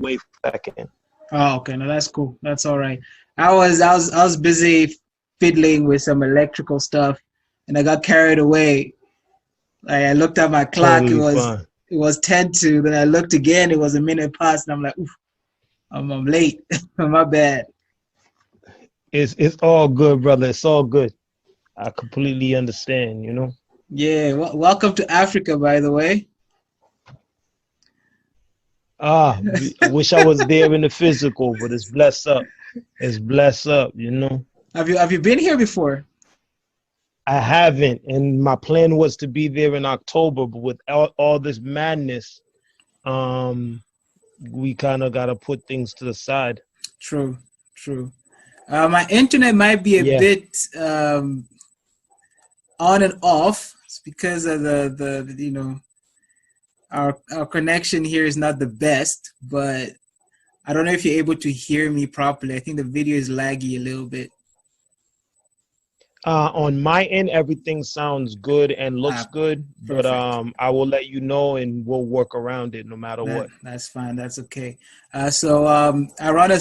Wait a second. Oh, okay. No, that's cool. That's all right. I was busy fiddling with some electrical stuff, and I got carried away. Like I looked at my clock. It Totally was fine. it was 10 to. Then I looked again. It was a minute past, and I'm like, oof, I'm late. My bad. It's all good, brother. It's all good. I completely understand, you know. Yeah. Welcome to Africa, by the way. I wish I was there in the physical, but it's blessed up. It's blessed up, you know. Have you been here before? I haven't, and my plan was to be there in October, but with all this madness, um, we kind of got to put things to the side. True. True. My internet might be a Yeah. bit on and off. It's because of the our connection here is not the best, but I don't know if you're able to hear me properly. I think the video is laggy a little bit. On my end, everything sounds good and looks Ah, good, but perfect. I will let you know, and we'll work around it no matter what. That's fine. That's okay. So I run a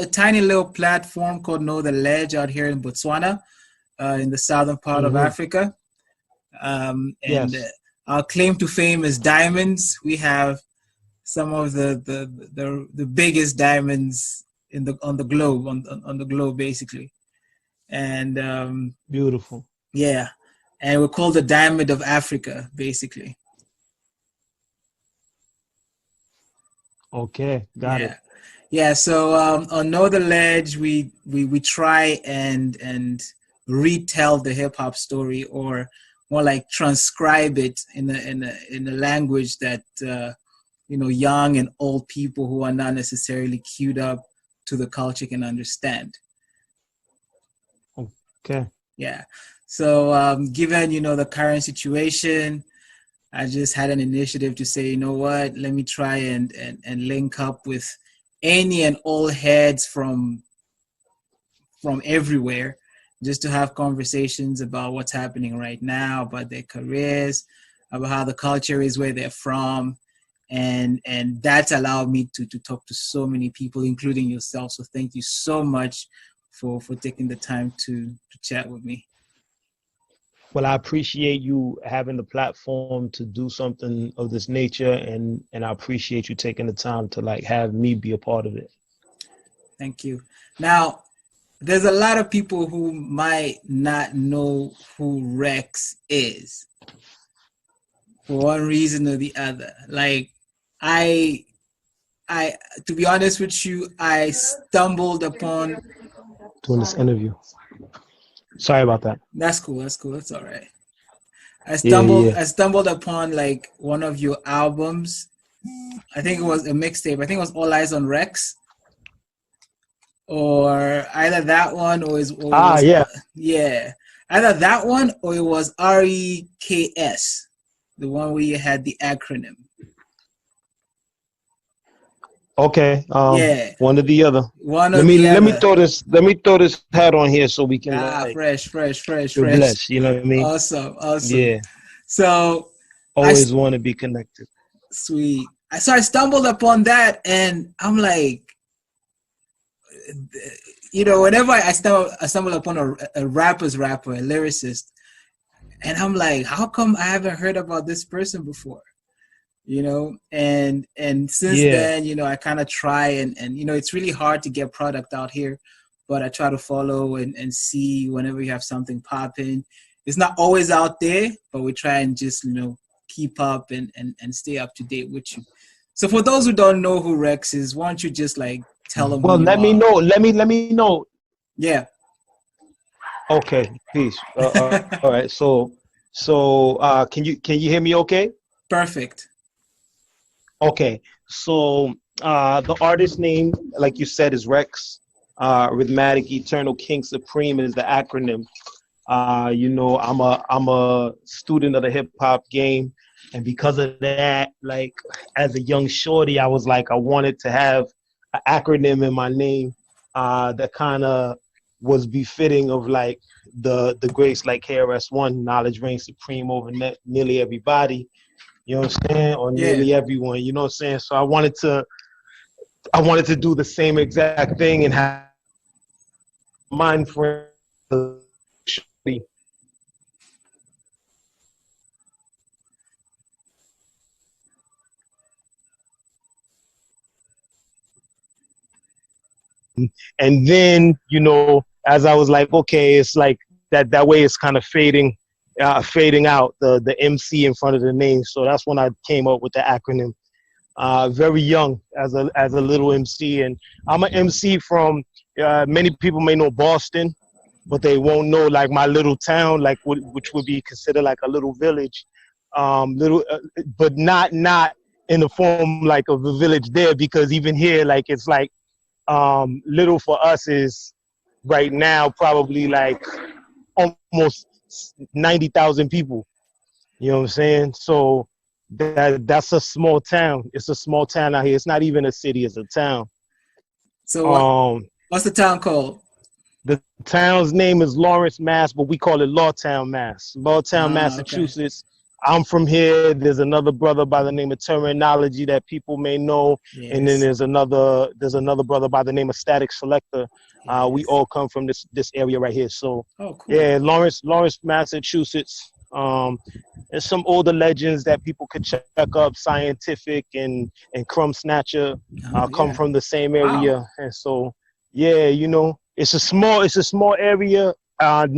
tiny little platform called Know the Ledge out here in Botswana, in the southern part of Hmm. Africa. And Yes, our claim to fame is diamonds. We have some of the biggest diamonds in the on the globe on the globe basically, and beautiful. yeah, and we're called the Diamond of Africa basically. Okay, got it. Yeah, yeah. So on Know the Ledge, we try and retell the hip hop story, or more like transcribe it in a language that young and old people who are not necessarily queued up to the culture can understand. Okay. Yeah. So given the current situation, I just had an initiative to say, you know what, let me try and link up with any and all heads from everywhere, just to have conversations about what's happening right now, about their careers, about how the culture is where they're from. And that's allowed me to talk to so many people, including yourself. So thank you so much for taking the time to chat with me. Well, I appreciate you having the platform to do something of this nature, and I appreciate you taking the time to like have me be a part of it. Thank you. Now, there's a lot of people who might not know who Rex is for one reason or the other. Like I I to be honest with you, I stumbled upon Doing this interview. Sorry about that. that's cool, that's cool, that's all right. I Yeah, stumbled yeah. I stumbled upon like one of your albums. I think it was a mixtape. I think it was All Eyes on Rex, or either that one or it Ah, was yeah. yeah, either that one or it was R.E.K.S, the one where you had the acronym. Okay. Yeah, One or the other. one or Let me the let me other. throw this let me throw this hat on here so we can Ah, like fresh, fresh, fresh, feel fresh. blessed. You know what I mean? Awesome, awesome. Yeah. So I Always want to be connected. sweet. So I stumbled upon that, and I'm like, whenever I stumble upon a rapper's rapper, a lyricist, and I'm like, how come I haven't heard about this person before? And since Yeah. then, I kind of try and it's really hard to get product out here, but I try to follow and see whenever you have something popping. It's not always out there, but we try and just keep up and stay up to date with you. So for those who don't know who Rex is, why don't you just like tell them who Well, you let me are? know. Let me know. Yeah. Okay. Peace. All right. So can you hear me? Okay. Perfect. Okay. So the artist name, like you said, is Rex. Rhythmatic Eternal King Supreme is the acronym. I'm a student of the hip hop game. And because of that, like as a young shorty, I was like, I wanted to have an acronym in my name that kind of was befitting of like the grace, like KRS-One, knowledge reigns supreme over nearly everybody. You know what I'm saying? Or Yeah. nearly everyone. You know what I'm saying? So I wanted to do the same exact thing and have mind frame. And then, as I was like, okay, it's like that way it's kind of fading out the MC in front of the name. So that's when I came up with the acronym. Very young as a little MC, and I'm an MC from many people may know Boston, but they won't know like my little town, like which would be considered like a little village, but not in the form like of a village there, because even here, like it's like little for us is right now probably like almost 90,000 people. You know what I'm saying? So that's a small town. It's a small town out here. It's not even a city. It's a town. So Um, what's the town called? the town's name is Lawrence, Mass, but we call it Lawtown, Mass. Lawtown, Okay. Massachusetts. I'm from here. There's another brother by the name of Terminology that people may know, and then Yes. there's another brother by the name of Static Selector. We Yes. all come from this area right here. So Oh, cool. yeah, Lawrence, Massachusetts. There's some older legends that people could check up. Scientific and Crumb Snatcher Oh, come yeah. from the same Wow. area, and so yeah, it's a small area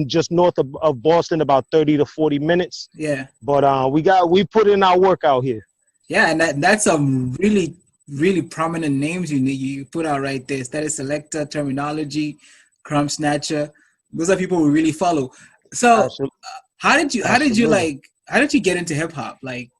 just north of Boston, about 30 to 40 minutes. Yeah. But we put in our work out here. Yeah, and that's some really, really prominent names you put out right there. Status Selector, Terminology, Crumb Snatcher. Those are people we really follow. So Absolutely. Absolutely. how did you get into hip hop? Like,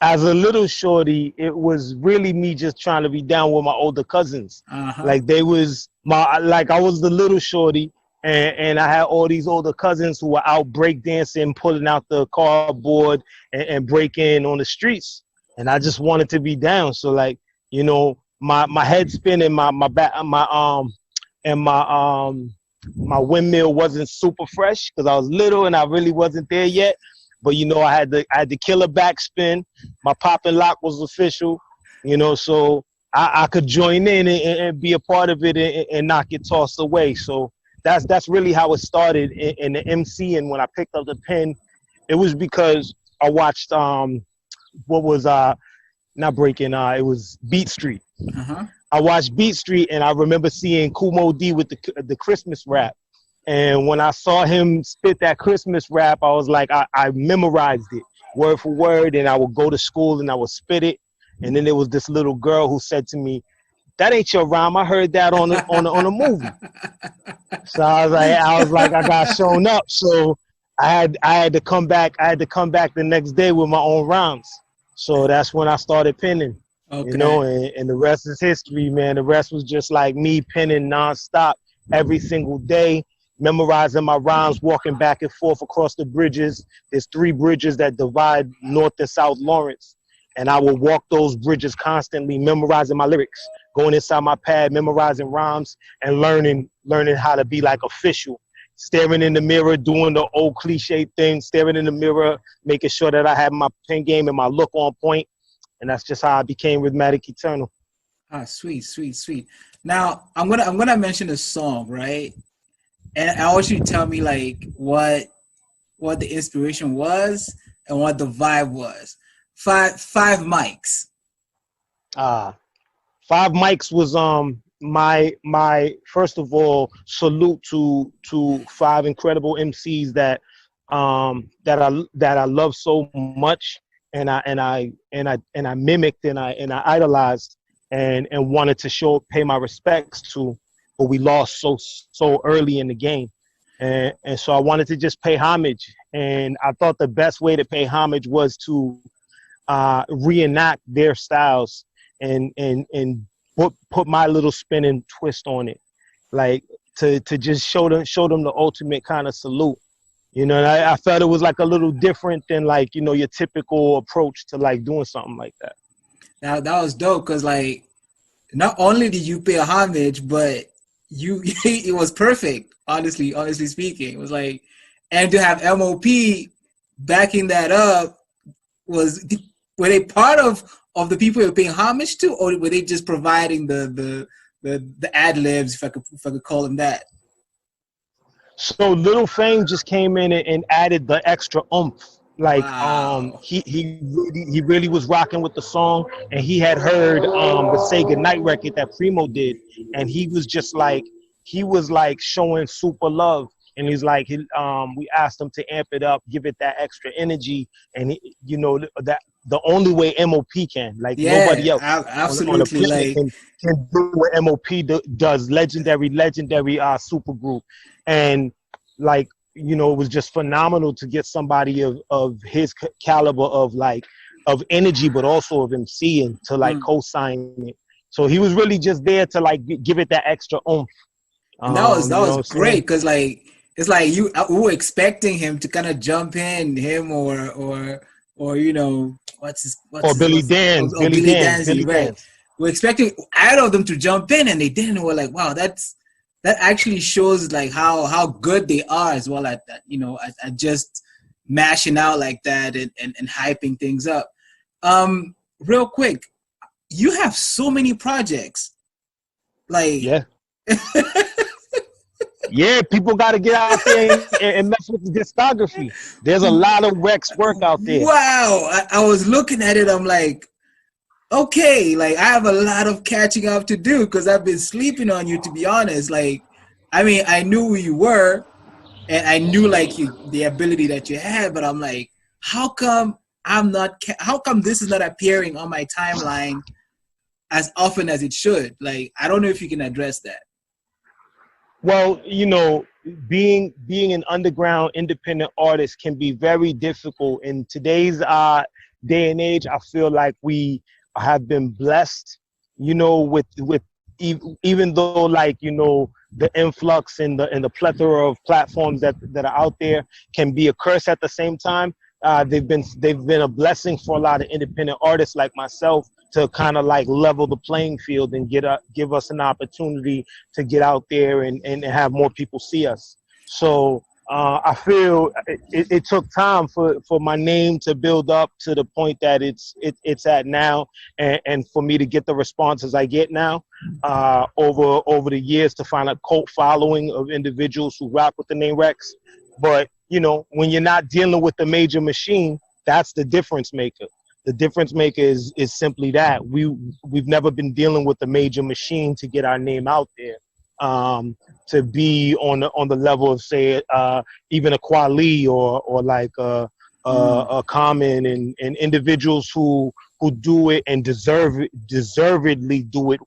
As a little shorty, it was really me just trying to be down with my older cousins. uh-huh. Like they was like I was the little shorty, and I had all these older cousins who were out breakdancing, pulling out the cardboard and breaking on the streets. And I just wanted to be down. So like, my head spinning, my back, and my windmill wasn't super fresh because I was little and I really wasn't there yet. But I had the killer backspin. My pop and lock was official, so I could join in and be a part of it and not get tossed away. So that's really how it started in the MC. And when I picked up the pen, it was because I watched what was not breaking it was Beat Street. Uh-huh. I watched Beat Street, and I remember seeing Kumo D with the Christmas rap. And when I saw him spit that Christmas rap, I was like, I memorized it word for word, and I would go to school and I would spit it. And then there was this little girl who said to me, "That ain't your rhyme. I heard that on a movie." So I was like, I got shown up. So I had to come back. I had to come back the next day with my own rhymes. So that's when I started penning, Okay. and the rest is history, man. The rest was just like me penning nonstop every single day, memorizing my rhymes, walking back and forth across the bridges. There's 3 bridges that divide North and South Lawrence. And I will walk those bridges constantly, memorizing my lyrics, going inside my pad, memorizing rhymes, and learning how to be like official. Staring in the mirror, doing the old cliche thing, staring in the mirror, making sure that I have my pen game and my look on point. And that's just how I became Rhythmatic Eternal. Ah, sweet, sweet, sweet. Now I'm gonna mention a song, right? And I want you to tell me like what the inspiration was and what the vibe was. Five mics. Uh, Five Mics was my first of all salute to 5 incredible MCs that I love so much, and I mimicked and I idolized and wanted to pay my respects to, but we lost so early in the game. And so I wanted to just pay homage, and I thought the best way to pay homage was to reenact their styles and put my little spin and twist on it, like to just show them the ultimate kind of salute. You know, and I felt it was like a little different than like, you know, your typical approach to like doing something like that. That was dope because like not only did you pay homage, but you it was perfect. Honestly speaking, it was like, and to have MOP backing that up was were they part of the people you're paying homage to, or were they just providing the ad libs, if I could call them that? So Little Fame just came in and added the extra oomph. Like Wow. he really was rocking with the song, and he had heard the Say Goodnight record that Primo did, and he was like showing super love, and he's like we asked him to amp it up, give it that extra energy, and you know that the only way MOP can, like nobody Yeah, else on the absolutely. planet Like, can do what MOP does, legendary super group. And like, you know, it was just phenomenal to get somebody of his caliber of like of energy, but also of MCing to like mm. co-sign it. So he was really just there to like give it that extra oomph. And that was You know what I'm great saying? because like it's like we were expecting him to kind of jump in, him or you know Or Billy Danze, or Billy Danzy, Billy right? Danze. We're expecting either of them to jump in, and they didn't. We're like, wow, that actually shows like how good they are as well at that, you know, at just mashing out like that and hyping things up. Real quick, you have so many projects, like. Yeah. Yeah, people got to get out there and mess with the discography. There's a lot of R.E.K.S work out there. Wow, I was looking at it. I'm like, okay, like I have a lot of catching up to do because I've been sleeping on you. To be honest, like, I mean, I knew who you were, and I knew like the ability that you had, but I'm like, how come I'm not? How come this is not appearing on my timeline as often as it should? Like, I don't know if you can address that. Well, you know, being an underground independent artist can be very difficult in today's day and age. I feel like we have been blessed, you know, with even though like, you know, the influx and the plethora of platforms that are out there can be a curse at the same time. They've been a blessing for a lot of independent artists like myself to kind of like level the playing field and give us an opportunity to get out there and have more people see us. So I feel it took time for my name to build up to the point that it's at now, and for me to get the responses I get now over the years to find a cult following of individuals who rock with the name R.E.K.S. But you know, when you're not dealing with the major machine, that's the difference maker. The difference maker is simply that we've never been dealing with the major machine to get our name out there, to be on the level of say even a Kweli or like Mm. a Common and individuals who do it and deservedly do it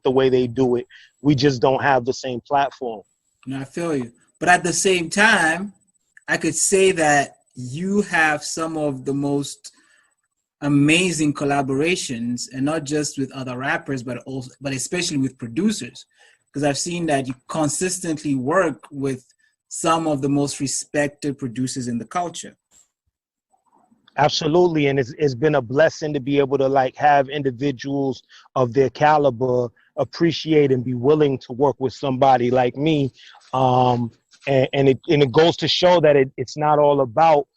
the way they do it. We just don't have the same platform. And I feel you, but at the same time, I could say that you have some of the most amazing collaborations, and not just with other rappers but especially with producers, because I've seen that you consistently work with some of the most respected producers in the culture. Absolutely, and it's been a blessing to be able to like have individuals of their caliber appreciate and be willing to work with somebody like me, and it goes to show that it's not all about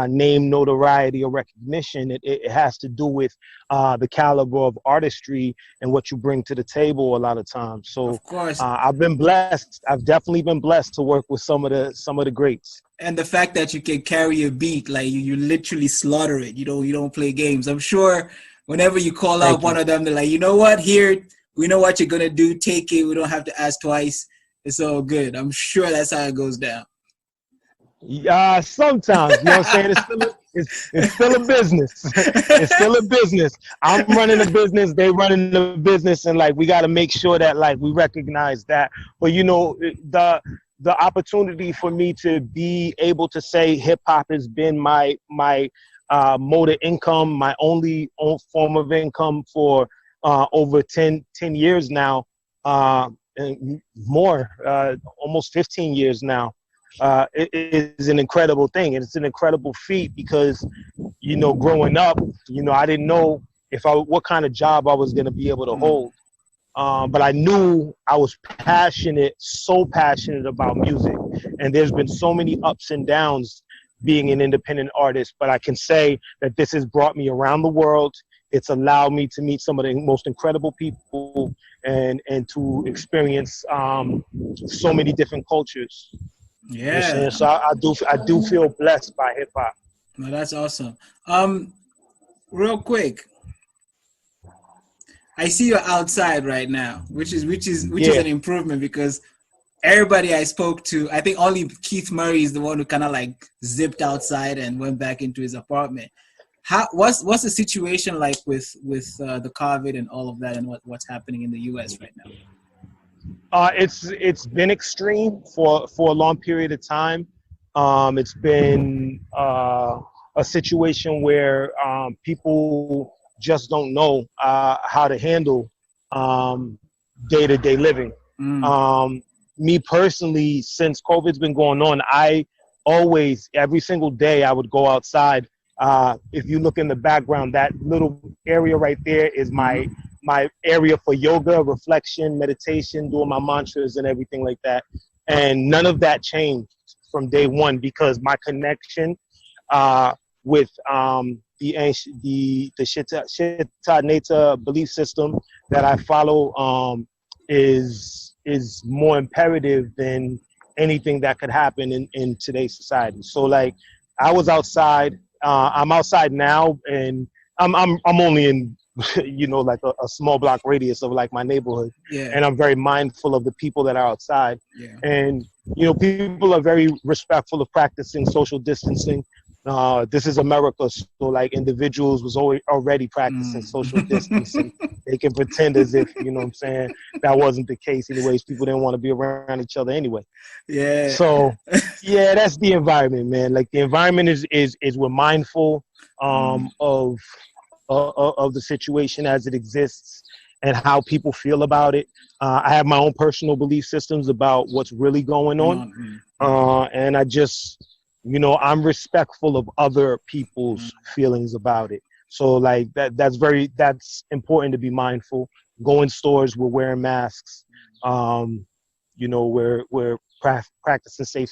name, notoriety, or recognition. It has to do with the caliber of artistry and what you bring to the table a lot of times. So Of course. I've been blessed. I've definitely been blessed to work with some of the greats. And the fact that you can carry a beat, like you literally slaughter it. You don't play games. I'm sure whenever you call up Thank one you. of them, they're like, you know what, here, we know what you're gonna do, take it, we don't have to ask twice, it's all good. I'm sure that's how it goes down. Sometimes, you know what I'm saying? It's still a business. It's still a business. I'm running a business, they running the business, and like we got to make sure that like we recognize that. But you know, the opportunity for me to be able to say hip hop has been my mode of income, my only form of income for over 10 years now, and more, almost 15 years now. is an incredible thing, and it's an incredible feat because, growing up, I didn't know what kind of job I was going to be able to hold. But I knew I was so passionate about music. And there's been so many ups and downs being an independent artist. But I can say that this has brought me around the world. It's allowed me to meet some of the most incredible people and to experience so many different cultures. You know what I'm saying? Yeah. So I do feel blessed by hip hop. No, that's awesome. Real quick, I see you're outside right now, which is Yeah. an improvement because everybody I spoke to, I think only Keith Murray is the one who kind of like zipped outside and went back into his apartment. What's the situation like with the COVID and all of that, and what's happening in the U.S. right now? It's been extreme for a long period of time. It's been a situation where people just don't know how to handle day-to-day living. Mm. Um, Me personally, since COVID's been going on, I always, every single day, I would go outside. If you look in the background, that little area right there is my area for yoga, reflection, meditation, doing my mantras and everything like that. And none of that changed from day one because my connection with the Shitta Neta belief system that I follow is more imperative than anything that could happen in today's society. So like I was outside, I'm outside now, and I'm only in like a small block radius of like my neighborhood, Yeah. and I'm very mindful of the people that are outside. Yeah. And people are very respectful of practicing social distancing. This is America, so like individuals was already practicing social distancing. They can pretend as if, what I'm saying, that wasn't the case anyways. People didn't want to be around each other anyway. Yeah. So yeah, that's the environment, man. Like the environment is we're mindful of the situation as it exists and how people feel about it. I have my own personal belief systems about what's really going on. And I just, I'm respectful of other people's feelings about it. So like that's important to be mindful. Go in stores, we're wearing masks. We're practicing safe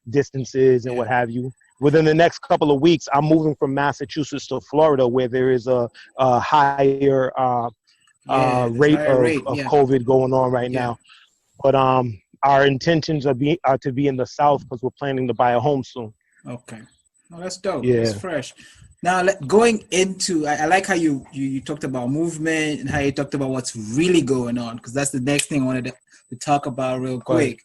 distances and what have you. Within the next couple of weeks, I'm moving from Massachusetts to Florida, where there is a higher rate of COVID going on right now. But our intentions are to be in the South because we're planning to buy a home soon. Okay. Oh, that's dope. Yeah. That's fresh. Now, going into, I like how you talked about movement and how you talked about what's really going on, because that's the next thing I wanted to talk about real quick.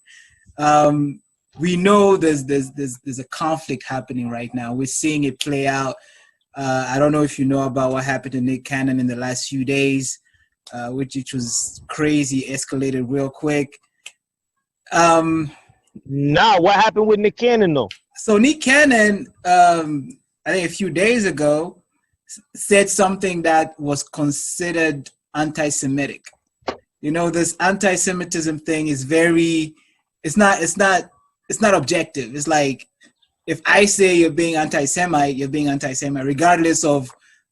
We know there's a conflict happening right now. We're seeing it play out. I don't know if you know about what happened to Nick Cannon in the last few days, which was crazy, escalated real quick. What happened with Nick Cannon though? So Nick Cannon, I think a few days ago, said something that was considered anti-Semitic. This anti-Semitism thing is it's not objective. It's like, if I say you're being anti-Semite, you're being anti-Semite, regardless of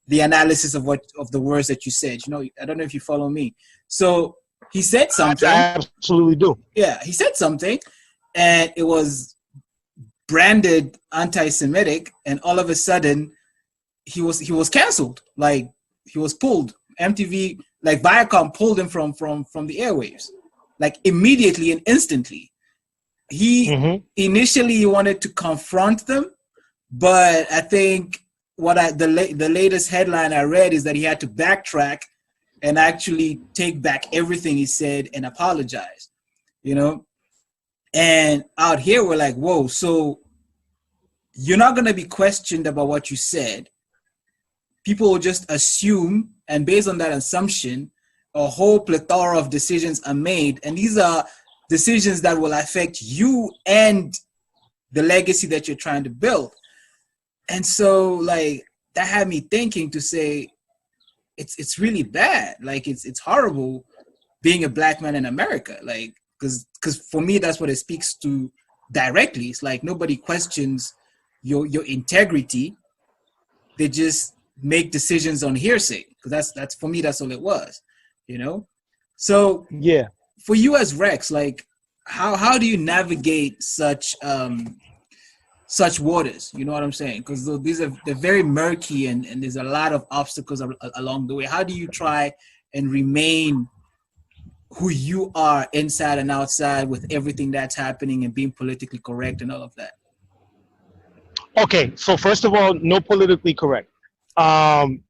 the analysis of the words that you said. I don't know if you follow me. So he said something. I absolutely do. Yeah, he said something, and it was branded anti-Semitic, and all of a sudden he was canceled. Like, he was pulled. MTV, like Viacom, pulled him from the airwaves, like immediately and instantly. He initially wanted to confront them, but I think the latest headline I read is that he had to backtrack and actually take back everything he said and apologize. And out here we're like, whoa, so you're not going to be questioned about what you said. People will just assume, and based on that assumption, a whole plethora of decisions are made, and these are decisions that will affect you and the legacy that you're trying to build. And so, like, that had me thinking to say, it's really bad. Like, it's horrible being a black man in America. Like, because for me, that's what it speaks to directly. It's like nobody questions your integrity. They just make decisions on hearsay, because that's for me, that's all it was, you know. So Yeah. for you as Rex, like how do you navigate such waters? You know what I'm saying? Because they're very murky, and there's a lot of obstacles along the way. How do you try and remain who you are inside and outside with everything that's happening and being politically correct and all of that? Okay. So first of all, no politically correct. Um,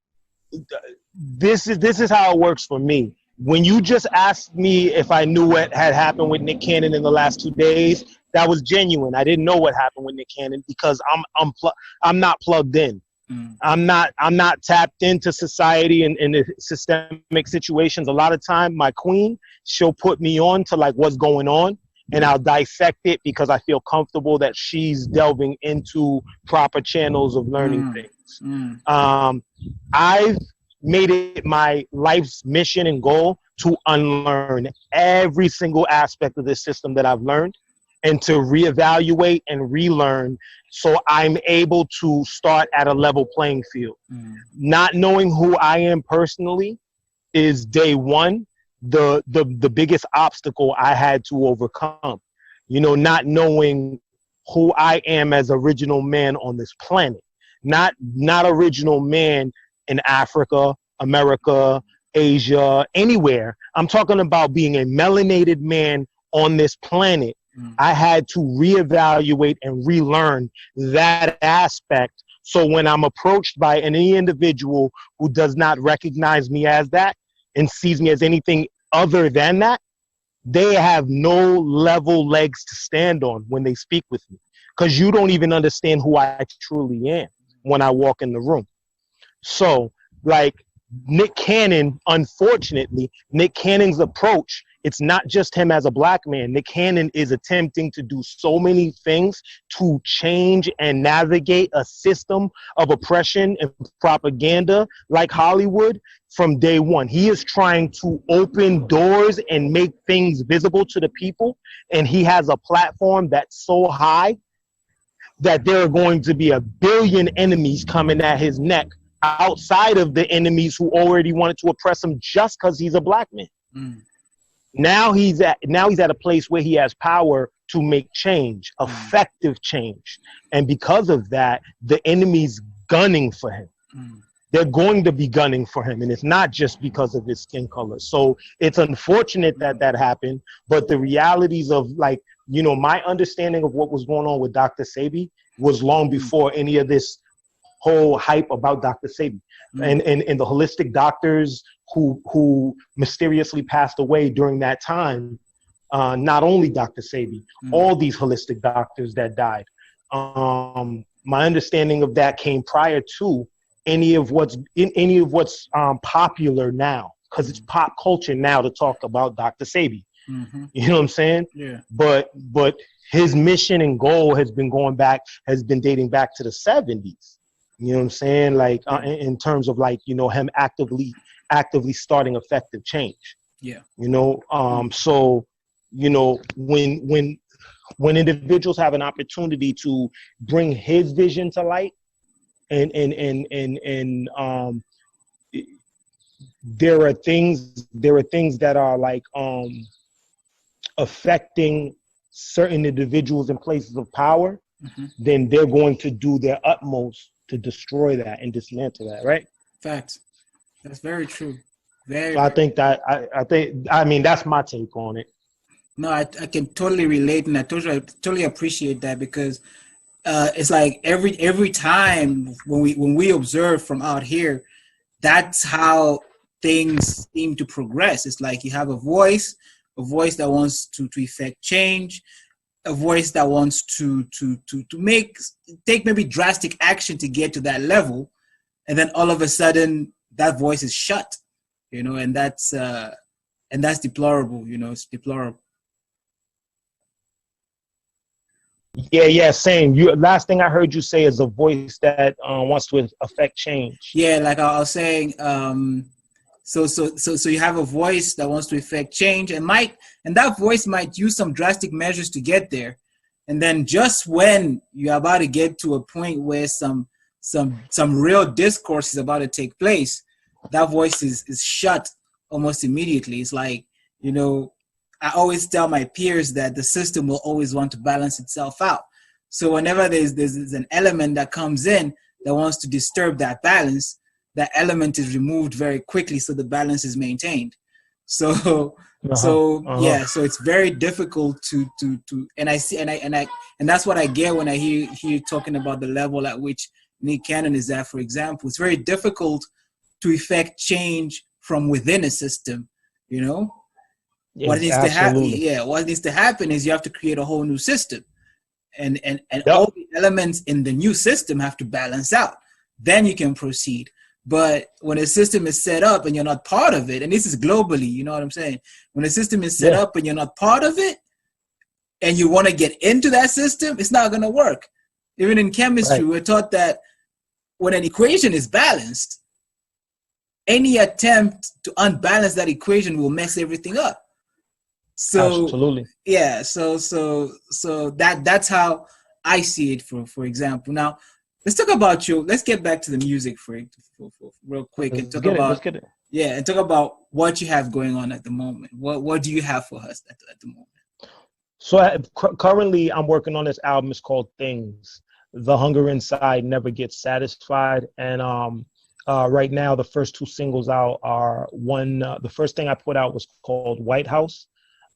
this is how it works for me. When you just asked me if I knew what had happened with Nick Cannon in the last 2 days, that was genuine. I didn't know what happened with Nick Cannon because I'm not plugged in. Mm, I'm not tapped into society and the systemic situations. A lot of time, my queen, she'll put me on to like what's going on, and I'll dissect it because I feel comfortable that she's delving into proper channels of learning mm, things. mm, I've made it my life's mission and goal to unlearn every single aspect of this system that I've learned and to reevaluate and relearn so I'm able to start at a level playing field. mm, Not knowing who I am personally is day one, the biggest obstacle I had to overcome. Not knowing who I am as original man on this planet. Not original man in Africa, America, Asia, anywhere. I'm talking about being a melanated man on this planet. mm, I had to reevaluate and relearn that aspect. So when I'm approached by any individual who does not recognize me as that and sees me as anything other than that, they have no level legs to stand on when they speak with me, because you don't even understand who I truly am when I walk in the room. So, like Nick Cannon, unfortunately, Nick Cannon's approach, it's not just him as a black man. Nick Cannon is attempting to do so many things to change and navigate a system of oppression and propaganda like Hollywood from day one. He is trying to open doors and make things visible to the people. And he has a platform that's so high that there are going to be a billion enemies coming at his neck outside of the enemies who already wanted to oppress him just because he's a black man. mm, Now he's at a place where he has power to make change, mm, effective change. And because of that, the enemy's gunning for him. mm, They're going to be gunning for him, and it's not just because of his skin color. So it's unfortunate that that happened, but the realities of, like, my understanding of what was going on with Dr. Sebi was long mm, before any of this whole hype about Dr. Sebi mm, and the holistic doctors who mysteriously passed away during that time. Not only Dr. Sebi, mm, all these holistic doctors that died. My understanding of that came prior to any of what's popular now, because it's pop culture now to talk about Dr. Sebi. mm-hmm. You know what I'm saying? Yeah. But his mission and goal has been dating back to the 70s. You know what I'm saying? Like in terms of, like, him actively starting effective change. Yeah. So when individuals have an opportunity to bring his vision to light, and there are things that are like affecting certain individuals in places of power, Mm-hmm. then they're going to do their utmost to destroy that and dismantle that, right? Facts. That's very true. Very, So I very. think that's my take on it. No, I can totally relate, and I totally appreciate that, because it's like every time when we observe from out here, that's how things seem to progress. It's like you have a voice that wants to effect change, a voice that wants to take maybe drastic action to get to that level, and then all of a sudden that voice is shut, and that's deplorable. It's deplorable. Yeah, same. Last thing I heard you say is a voice that wants to affect change. Yeah, like I was saying, so you have a voice that wants to effect change, and that voice might use some drastic measures to get there, And then just when you're about to get to a point where some real discourse is about to take place, that voice is shut almost immediately. It's like, you know, I always tell my peers that the system will always want to balance itself out. So whenever there's an element that comes in that wants to disturb that balance, that element is removed very quickly so the balance is maintained. So Uh-huh. Uh-huh. yeah, so it's very difficult to and I see and that's what I get when I hear you talking about the level at which Nick Cannon is at, for example. It's very difficult to effect change from within a system, you know? What Yes, needs to happen, absolutely. yeah, what needs to happen is you have to create a whole new system. And Yep. all the elements in the new system have to balance out. Then you can proceed. But when a system is set up and you're not part of it, and this is globally, you know what I'm saying? When a system is set Yeah. up and you're not part of it, and you want to get into that system, it's not going to work. Even in chemistry, Right. we're taught that when an equation is balanced, any attempt to unbalance that equation will mess everything up. So Absolutely. yeah, so that's how I see it. For example, now let's talk about you. Let's get back to the music for real quick and Let's talk get it. Let's about, get it. yeah, and talk about what you have going on at the moment. What do you have for us at the moment? So currently, I'm working on this album. It's called Things. The hunger inside never gets satisfied. And right now, the first two singles out are one. The first thing I put out was called White House,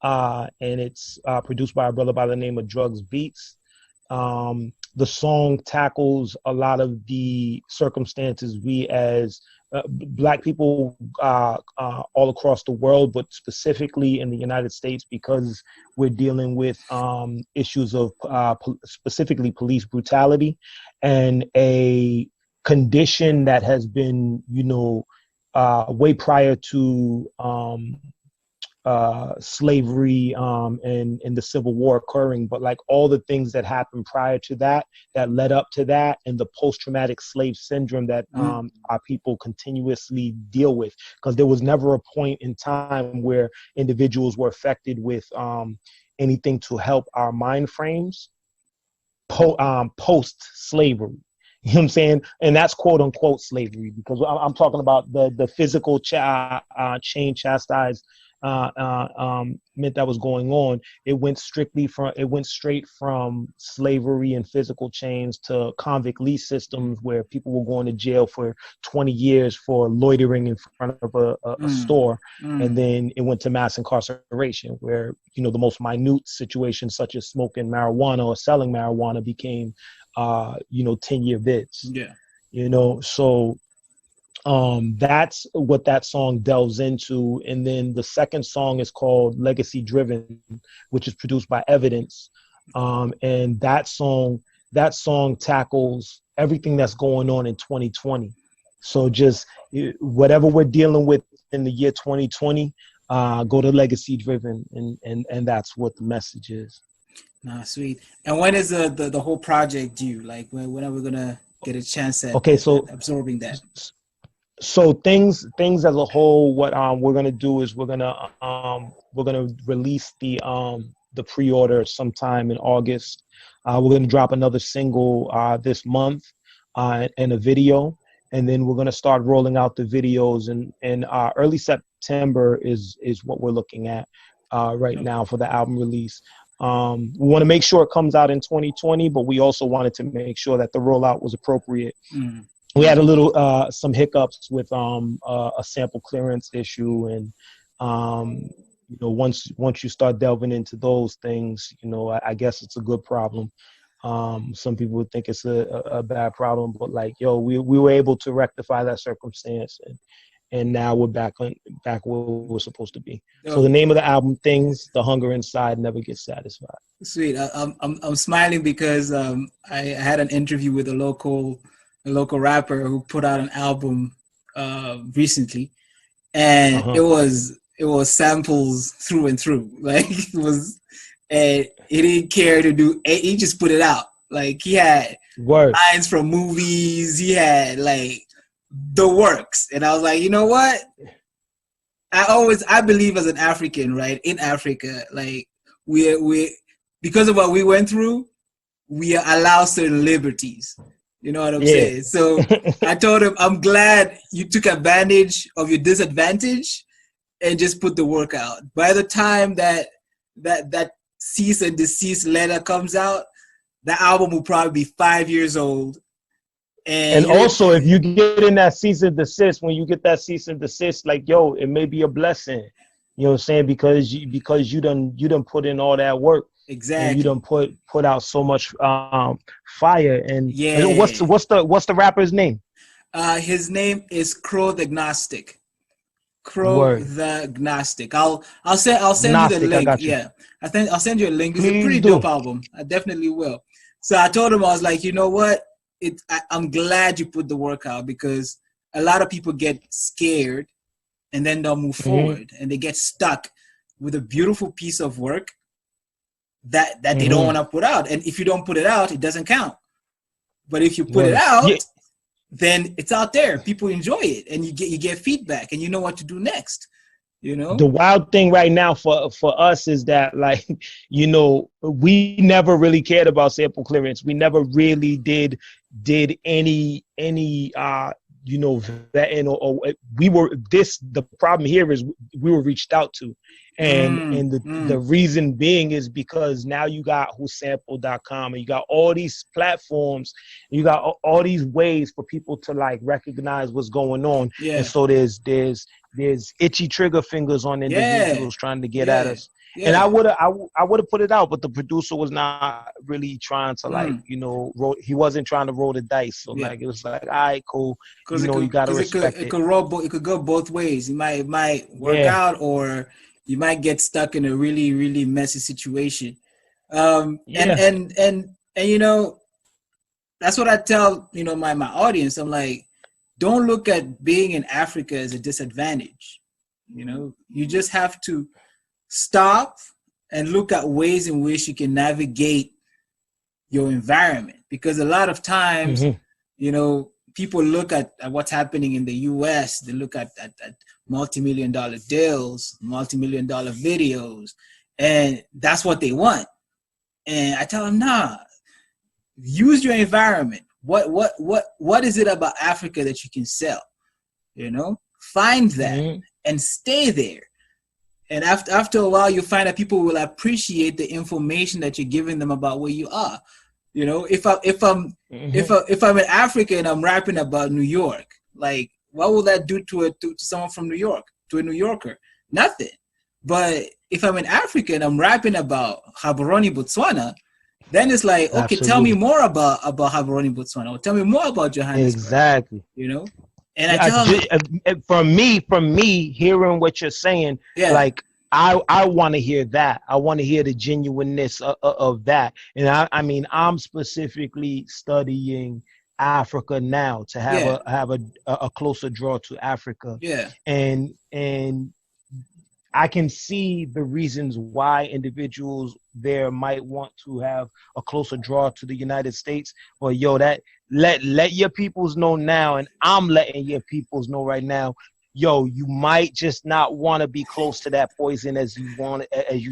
and it's produced by a brother by the name of Drugs Beats. The song tackles a lot of the circumstances we as Black people all across the world, but specifically in the United States, because we're dealing with issues of specifically police brutality and a condition that has been, way prior to slavery and the Civil War occurring, but like all the things that happened prior to that, that led up to that, and the post-traumatic slave syndrome that our people continuously deal with. Because there was never a point in time where individuals were affected with anything to help our mind frames post-slavery. You know what I'm saying? And that's quote unquote slavery, because I'm talking about the physical chain chastised meant that was going on. It went straight from slavery and physical chains to convict lease systems where people were going to jail for 20 years for loitering in front of a store. And then it went to mass incarceration where, the most minute situations such as smoking marijuana or selling marijuana became 10-year bids. Yeah. So that's what that song delves into. And then the second song is called Legacy Driven, which is produced by Evidence. And that song tackles everything that's going on in 2020. So just whatever we're dealing with in the year 2020, go to Legacy Driven, and that's what the message is. Nah, sweet. And when is the whole project due? Like when are we gonna get a chance at, Okay, at so absorbing that? so things as a whole, what we're gonna do is we're gonna release the pre-order sometime in August. We're gonna drop another single this month and a video, and then we're gonna start rolling out the videos, and early September is what we're looking at right Okay. now for the album release. We want to make sure it comes out in 2020, but we also wanted to make sure that the rollout was appropriate. We had a little some hiccups with a sample clearance issue, and once you start delving into those things, I guess it's a good problem. Some people would think it's a bad problem, but like, we were able to rectify that circumstance, and now we're back where we're supposed to be. So the Oh, name of the album, Things, the hunger inside never gets satisfied. sweet. I'm smiling because I had an interview with a local rapper who put out an album recently, and Uh-huh. it was samples through and through. Like it was, and he didn't care to do. He just put it out. Like he had Word. lines from movies. He had like the works, and I was like, you know what? I believe as an African, right, in Africa, like we because of what we went through, we allow certain liberties. You know what I'm Yeah. saying? So I told him, I'm glad you took advantage of your disadvantage and just put the work out. By the time that cease and desist letter comes out, the album will probably be 5 years old. And And you, also, if you get in that cease and desist, when you get that cease and desist, like, yo, it may be a blessing. You know what I'm saying? Because you done put in all that work, and you done exactly. put out so much fire. And Yeah. what's the rapper's name? His name is Crow the Gnostic. Crow Word. the Gnostic. I'll send you the Gnostic, I link. got you. Yeah, I'll send you a link. It's a Please pretty do. dope album. I definitely will. So I told him, I was like, you know what? I'm glad you put the work out, because a lot of people get scared and then they'll move Hmm. forward and they get stuck with a beautiful piece of work that they don't Hmm. want to put out. And if you don't put it out, it doesn't count. But if you put it Word. Yeah. out, then it's out there. People enjoy it, and you get feedback, and you know what to do next. You The know? wild thing right now for us is that, like, we never really cared about sample clearance. We never really did any vetting, or we were this the problem here is we were reached out to, and the reason being is because now you got whosample.com, and you got all these platforms, you got all these ways for people to like recognize what's going on. And Yeah, so there's itchy trigger fingers on yeah, individuals trying to get at yeah, us. And yeah. I would have put it out, but the producer was not really trying to, like, he wasn't trying to roll the dice. So Yeah, like it was like, all right, cool. because You got to respect it it. could roll it could go both ways. It might work Yeah, out, or you might get stuck in a really really messy situation. And yeah. and and and that's what I tell my audience. I'm like, don't look at being in Africa as a disadvantage. You just have to stop and look at ways in which you can navigate your environment, because a lot of times, Hmm. people look at what's happening in the US. They look at multi-million dollar deals, multi-million dollar videos, and that's what they want. And I tell them, nah, use your environment. What is it about Africa that you can sell? Find that Hmm. and stay there. And after a while, you find that people will appreciate the information that you're giving them about where you are. Hmm. If I'm in Africa and I'm rapping about New York, like, what will that do to someone from New York, to a New Yorker? Nothing. But if I'm in Africa and I'm rapping about Gaborone, Botswana, then it's like, okay, tell me Absolutely. more about Gaborone, Botswana, or tell me more about Johannesburg. Exactly. You know, and I Yeah, tell them, from me, hearing what you're saying, yeah, like, I want to hear that. I want to hear the genuineness of that. And I mean, I'm specifically studying Africa now to yeah, have a closer draw to Africa, yeah, and I can see the reasons why individuals there might want to have a closer draw to the United States. But yo, that let your peoples know now, and I'm letting your peoples know right now. Yo, you might just not want to be close to that poison as you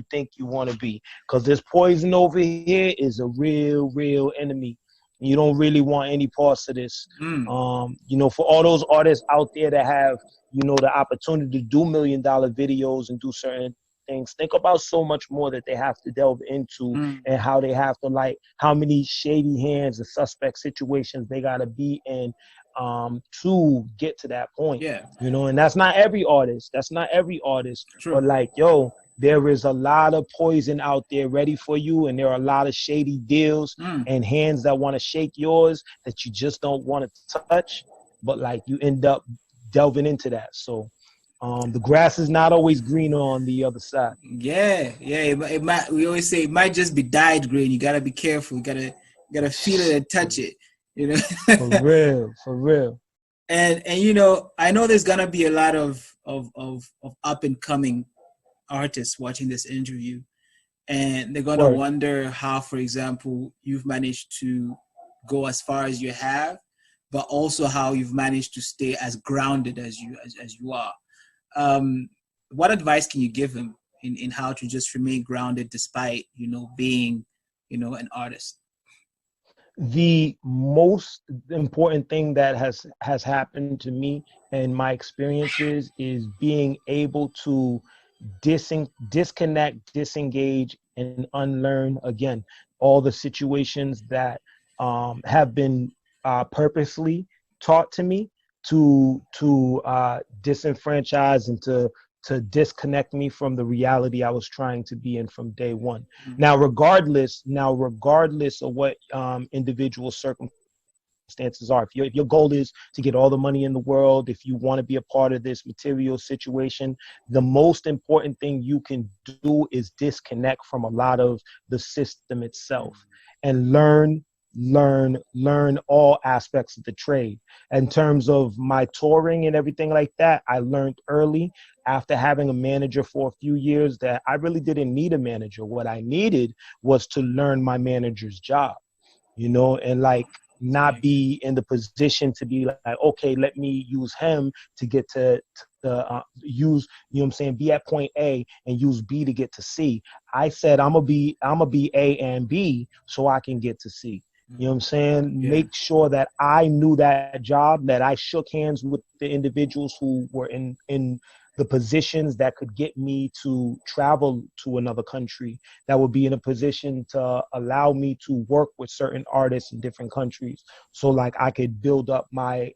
think you want to be, because this poison over here is a real enemy. You don't really want any parts of this. mm, For all those artists out there that have the opportunity to do $1 million videos and do certain things, think about so much more that they have to delve into, mm, and how they have to, like, how many shady hands and suspect situations they got to be in to get to that point. yeah, And that's not every artist, but, true, like, yo, there is a lot of poison out there ready for you, and there are a lot of shady deals mm, and hands that want to shake yours that you just don't want to touch, but, like, you end up delving into that. So the grass is not always greener on the other side. yeah, yeah. It might. We always say it might just be dyed green. You gotta be careful. You gotta feel it and touch it. You know. For real, for real. And I know there's gonna be a lot of up and coming artists watching this interview, and they're gonna Word. wonder how, for example, you've managed to go as far as you have, but also how you've managed to stay as grounded as you are. Um, what advice can you give them? in how to just remain grounded despite, being, an artist? The most important thing that has happened to me and my experiences is being able to disconnect, disengage, and unlearn again all the situations that have been purposely taught to me to disenfranchise and to disconnect me from the reality I was trying to be in from day one. Mm-hmm. Now regardless of what individual circumstances are, if your goal is to get all the money in the world, if you want to be a part of this material situation, the most important thing you can do is disconnect from a lot of the system itself and learn all aspects of the trade. In terms of my touring and everything like that, I learned early after having a manager for a few years that I really didn't need a manager. What I needed was to learn my manager's job, and like not Nice. be in the position to be like, okay, let me use him to get to use, what I'm saying, be at point A and use B to get to C. I said I'm gonna be A and B so I can get to C. You know what I'm saying? Yeah. Make sure that I knew that job, that I shook hands with the individuals who were in the positions that could get me to travel to another country, that would be in a position to allow me to work with certain artists in different countries. So like I could build up my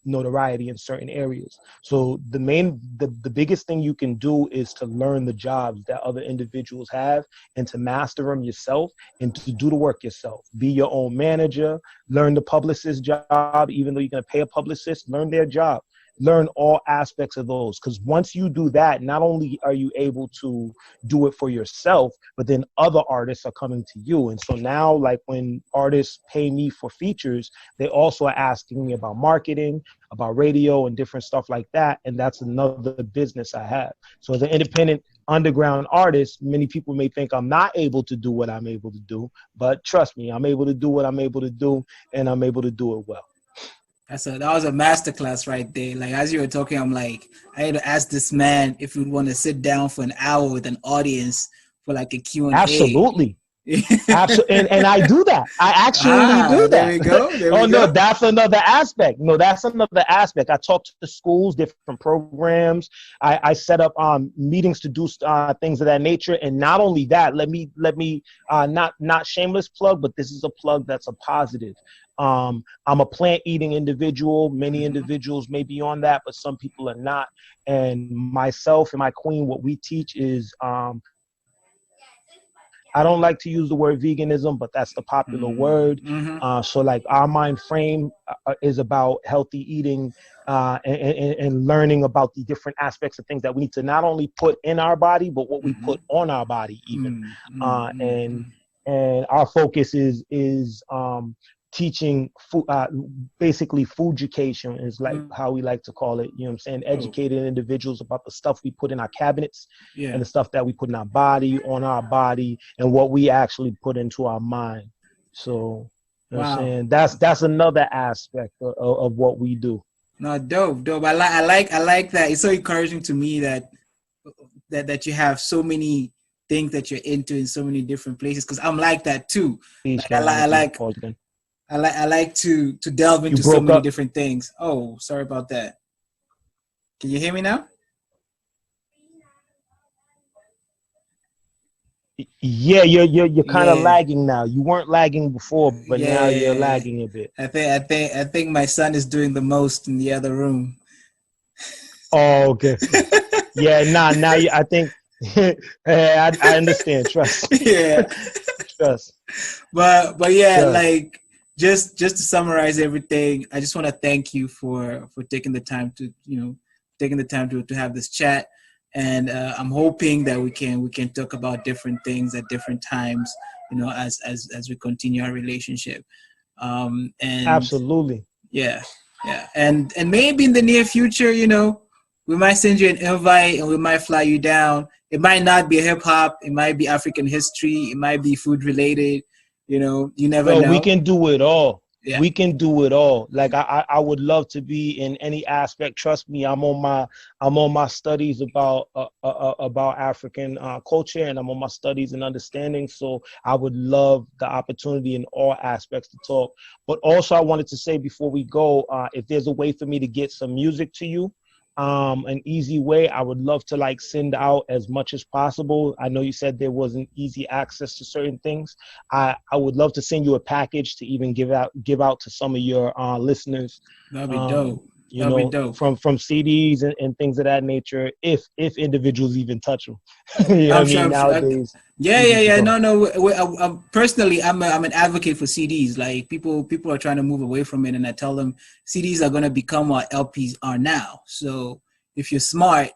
notoriety in certain areas. So the biggest thing you can do is to learn the jobs that other individuals have and to master them yourself and to do the work yourself. Be your own manager, learn the publicist's job, even though you're going to pay a publicist, learn their job. Learn all aspects of those, because once you do that, not only are you able to do it for yourself, but then other artists are coming to you. And so now, like when artists pay me for features, they also are asking me about marketing, about radio and different stuff like that. And that's another business I have. So as an independent underground artist, many people may think I'm not able to do what I'm able to do, but trust me, I'm able to do what I'm able to do, and I'm able to do it well. That was a masterclass right there. Like as you were talking, I'm like, I had to ask this man if he'd want to sit down for an hour with an audience for like a Q&A. Absolutely. Absolutely, and I do that. I actually Ah, do there that. we go. There Oh we no, go. that's another aspect. No, that's another aspect. I talk to schools, different programs. I set up meetings to do things of that nature. And not only that, let me not shameless plug, but this is a plug that's a positive. I'm a plant eating individual. Many Mm-hmm. individuals may be on that, but some people are not. And myself and my queen, what we teach is I don't like to use the word veganism, but that's the popular word. Mm-hmm. So like our mind frame is about healthy eating and learning about the different aspects of things that we need to not only put in our body, but what we Mm-hmm. put on our body even. Mm-hmm. Uh, and Mm-hmm. and our focus is teaching food, basically food education is like Mm-hmm. how we like to call it. You know what I'm saying? Oh, Educating individuals about the stuff we put in our cabinets yeah. and the stuff that we put in our body, on our body, and what we actually put into our mind. So, you know what I'm Wow. saying? That's another aspect of what we do. No, dope, dope. I like that. It's so encouraging to me that you have so many things that you're into in so many different places. Because I'm like that too. Please, Like I like I Kennedy, like pause again. I like to delve You into so broke many up. different things. Oh, sorry about that. Can you hear me now? Yeah, you're kind of Yeah, lagging now. You weren't lagging before, but now you're yeah. lagging a bit. I think my son is doing the most in the other room. Oh, okay. Yeah, nah, now I think I understand. Trust, Yeah. trust, But yeah, trust. like just to summarize everything, I just want to thank you for taking the time to have this chat, and I'm hoping that we can talk about different things at different times, as we continue our relationship. And Absolutely. yeah, yeah, and maybe in the near future, we might send you an invite and we might fly you down. It might not be hip hop. It might be African history. It might be food related. You never No, we know. can do it all. Yeah. We can do it all. Like I would love to be in any aspect. Trust me, I'm on my studies about African culture, and I'm on my studies and understanding. So I would love the opportunity in all aspects to talk. But also, I wanted to say before we go, if there's a way for me to get some music to you, an easy way, I would love to like send out as much as possible. I know you said there wasn't easy access to certain things. I would love to send you a package to even give out to some of your listeners. That'd be dope. You That'd be know, dope. from CDs and things of that nature, if individuals even touch them. You know what I mean? Nowadays. Yeah. No. Personally, I'm an advocate for CDs. Like people are trying to move away from it, and I tell them CDs are going to become what LPs are now. So if you're smart,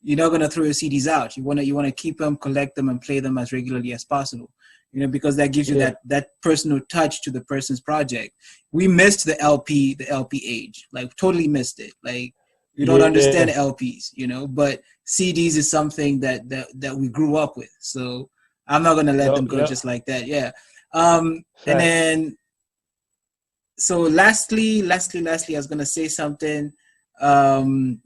you're not going to throw your CDs out. You want to keep them, collect them, and play them as regularly as possible. You know, because that gives you that personal touch to the person's project. We missed the LP age, like totally missed it. Like we don't understand LPs, you know, but CDs is something that we grew up with. So I'm not gonna let them go just like that. Yeah. And then so lastly, I was gonna say something. So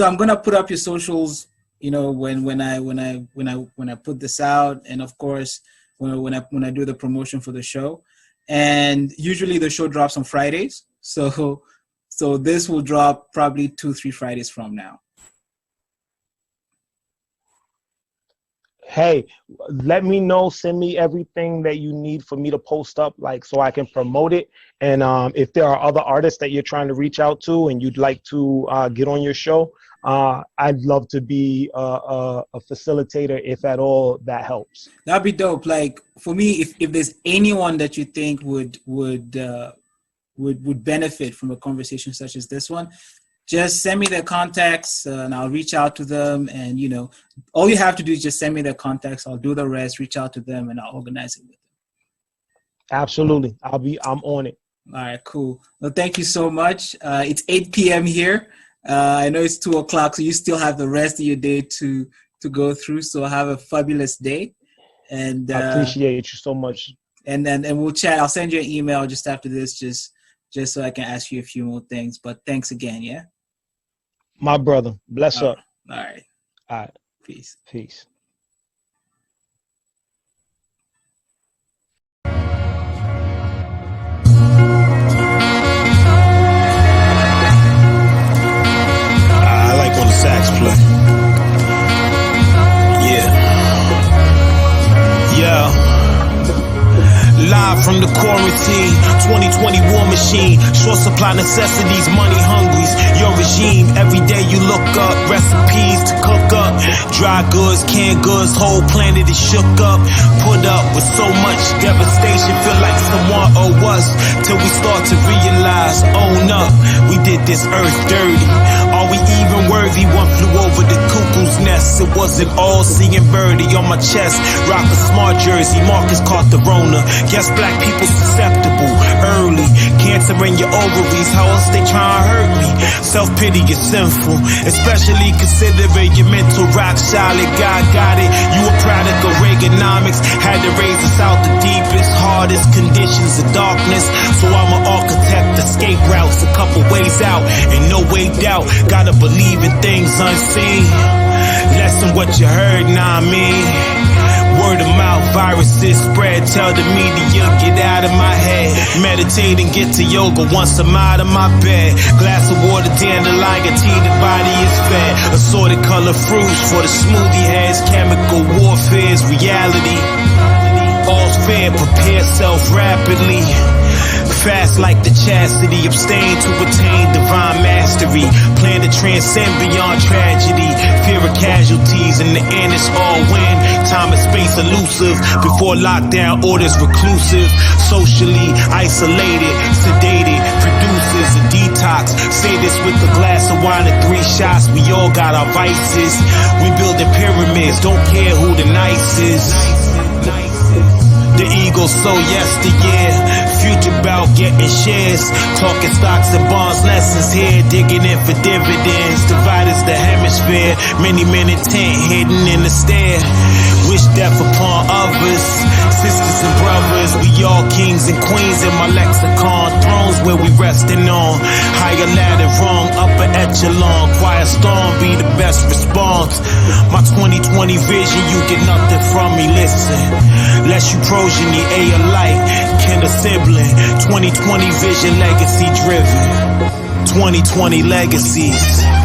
I'm gonna put up your socials, you know, when I put this out, and of course when I do the promotion for the show. And usually the show drops on Fridays, so this will drop probably 2-3 Fridays from now. Hey, let me know, send me everything that you need for me to post up, like, so I can promote it. And if there are other artists that you're trying to reach out to and you'd like to get on your show, I'd love to be a facilitator, if at all that helps. That'd be dope. Like for me, if there's anyone that you think would benefit from a conversation such as this one, just send me their contacts and I'll reach out to them. And you know, all you have to do is just send me their contacts. I'll do the rest, reach out to them, and I'll organize it with them. Absolutely, I'm on it. All right, cool. Well, thank you so much. It's 8 p.m. here. I know it's 2 o'clock, so you still have the rest of your day to go through. So have a fabulous day. And I appreciate you so much. And we'll chat. I'll send you an email just after this, just so I can ask you a few more things. But thanks again, yeah? My brother. Bless up. All right. All right. Peace. Peace. I like when the sax play. Yeah. Live from the quarantine, 2020 war machine. Short supply necessities, money hungries. Your regime, every day you look up recipes to cook up. Dry goods, canned goods, whole planet is shook up. Put up with so much devastation, feel like someone owe us. Till we start to realize, own up, we did this earth dirty. Are we even worthy? One flew over the cuckoo's nest. It wasn't all seeing birdie on my chest. Rock a smart jersey, Marcus caught the Rona. Guess black people susceptible early. Cancer in your ovaries, how else they try to hurt me? Self-pity is sinful, especially considering your mental rock solid. God got it, you a product of Reaganomics. Had to raise us out the deepest, hardest conditions of darkness. So I'm an architect, escape routes, a couple ways out, and no way doubt. Gotta believe in things unseen. Lesson what you heard, nah I mean. Word of mouth, viruses spread. Tell the media, get out of my head. Meditate and get to yoga once I'm out of my bed. Glass of water, dandelion tea, the body is fed. Assorted color fruits for the smoothie heads. Chemical warfare's reality. All's fair, prepare self rapidly. Fast like the chastity, abstain to attain divine mastery. Plan to transcend beyond tragedy. Fear of casualties, in the end it's all win. Time and space elusive, before lockdown orders reclusive. Socially isolated, sedated, produces a detox. Say this with a glass of wine and 3 shots. We all got our vices. We building pyramids, don't care who the nicest. The ego's so yesteryear. Future bout getting shares. Talking stocks and bonds, lessons here. Digging in for dividends. Divide is the hemisphere. Many men intent hidden in the stair. Wish death upon others. Sisters and brothers, We all kings and queens in my lexicon. Thrones where we resting on. Higher ladder wrong, upper echelon. Quiet storm be the best response. My 2020 vision, you get nothing from me, listen. Less you progeny, A alike, kin a sibling. 2020 vision, legacy driven. 2020 legacies.